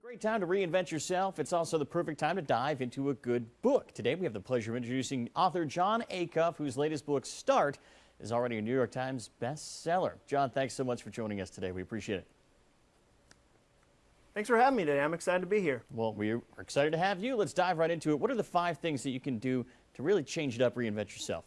Great time to reinvent yourself. It's also the perfect time to dive into a good book. Today we have the pleasure of introducing author Jon Acuff, whose latest book, Start, is already a New York Times bestseller. Jon, thanks so much for joining us today. We appreciate it. Thanks for having me today. I'm excited to be here. Well, we're excited to have you. Let's dive right into it. What are the 5 things that you can do to really change it up, reinvent yourself?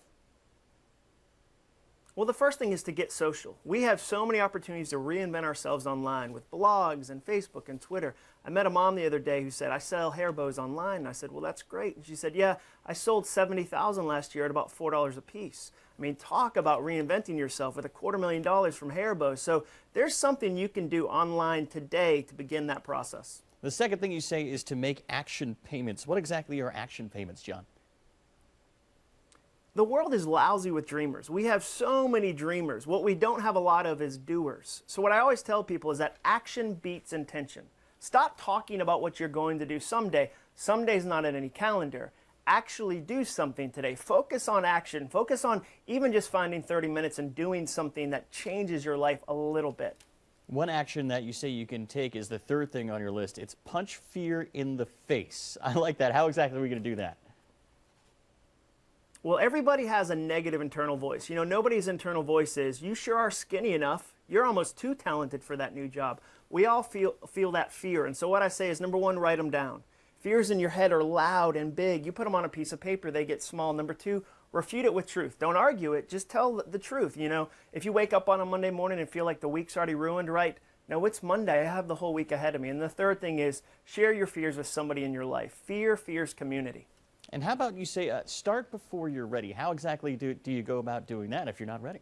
Well, the first thing is to get social. We have so many opportunities to reinvent ourselves online with blogs and Facebook and Twitter. I met a mom the other day who said, I sell hair bows online. And I said, well, that's great. And she said, yeah, I sold 70,000 last year at about $4 a piece. I mean, talk about reinventing yourself with $250,000 from hair bows. So there's something you can do online today to begin that process. The second thing you say is to make action payments. What exactly are action payments, Jon? The world is lousy with dreamers. We have so many dreamers. What we don't have a lot of is doers. So what I always tell people is that action beats intention. Stop talking about what you're going to do someday. Someday's not in any calendar. Actually do something today. Focus on action. Focus on even just finding 30 minutes and doing something that changes your life a little bit. One action that you say you can take is the third thing on your list. It's punch fear in the face. I like that. How exactly are we going to do that? Well, everybody has a negative internal voice. You know, nobody's internal voice is, you sure are skinny enough. You're almost too talented for that new job. We all feel that fear. And so what I say is, number 1, write them down. Fears in your head are loud and big. You put them on a piece of paper, they get small. Number 2, refute it with truth. Don't argue it, just tell the truth. You know, if you wake up on a Monday morning and feel like the week's already ruined, right? No, it's Monday. I have the whole week ahead of me. And the third thing is, share your fears with somebody in your life. Fear fears community. And how about you say, start before you're ready? How exactly do you go about doing that if you're not ready?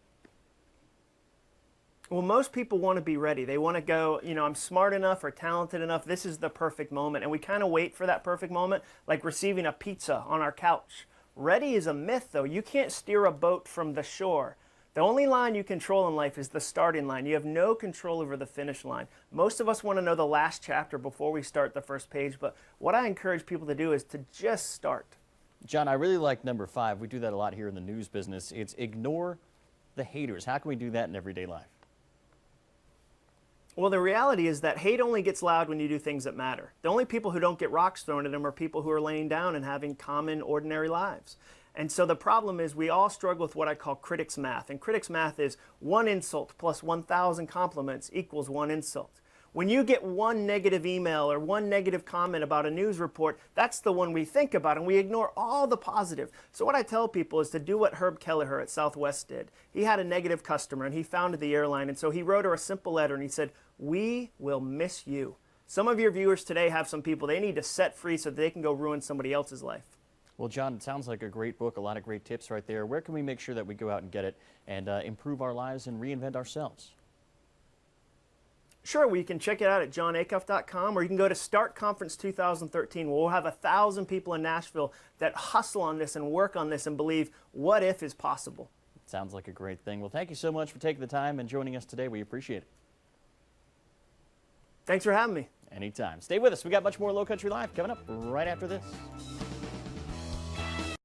Well, most people want to be ready. They want to go, you know, I'm smart enough or talented enough. This is the perfect moment. And we kind of wait for that perfect moment, like receiving a pizza on our couch. Ready is a myth, though. You can't steer a boat from the shore. The only line you control in life is the starting line. You have no control over the finish line. Most of us want to know the last chapter before we start the first page, but what I encourage people to do is to just start. Jon, I really like number 5. We do that a lot here in the news business. It's ignore the haters. How can we do that in everyday life? Well, the reality is that hate only gets loud when you do things that matter. The only people who don't get rocks thrown at them are people who are laying down and having common, ordinary lives. And so the problem is we all struggle with what I call critics math. And critics math is 1 insult plus 1,000 compliments equals 1 insult. When you get 1 negative email or 1 negative comment about a news report, that's the one we think about, and we ignore all the positive. So what I tell people is to do what Herb Kelleher at Southwest did. He had a negative customer, and he founded the airline, and so he wrote her a simple letter, and he said, we will miss you. Some of your viewers today have some people they need to set free so that they can go ruin somebody else's life. Well, Jon, it sounds like a great book, a lot of great tips right there. Where can we make sure that we go out and get it and improve our lives and reinvent ourselves? Sure, well, you can check it out at jonacuff.com, or you can go to Start Conference 2013, where we'll have 1,000 people in Nashville that hustle on this and work on this and believe what if is possible. Sounds like a great thing. Well, thank you so much for taking the time and joining us today. We appreciate it. Thanks for having me. Anytime. Stay with us. We got much more Low Country Live coming up right after this.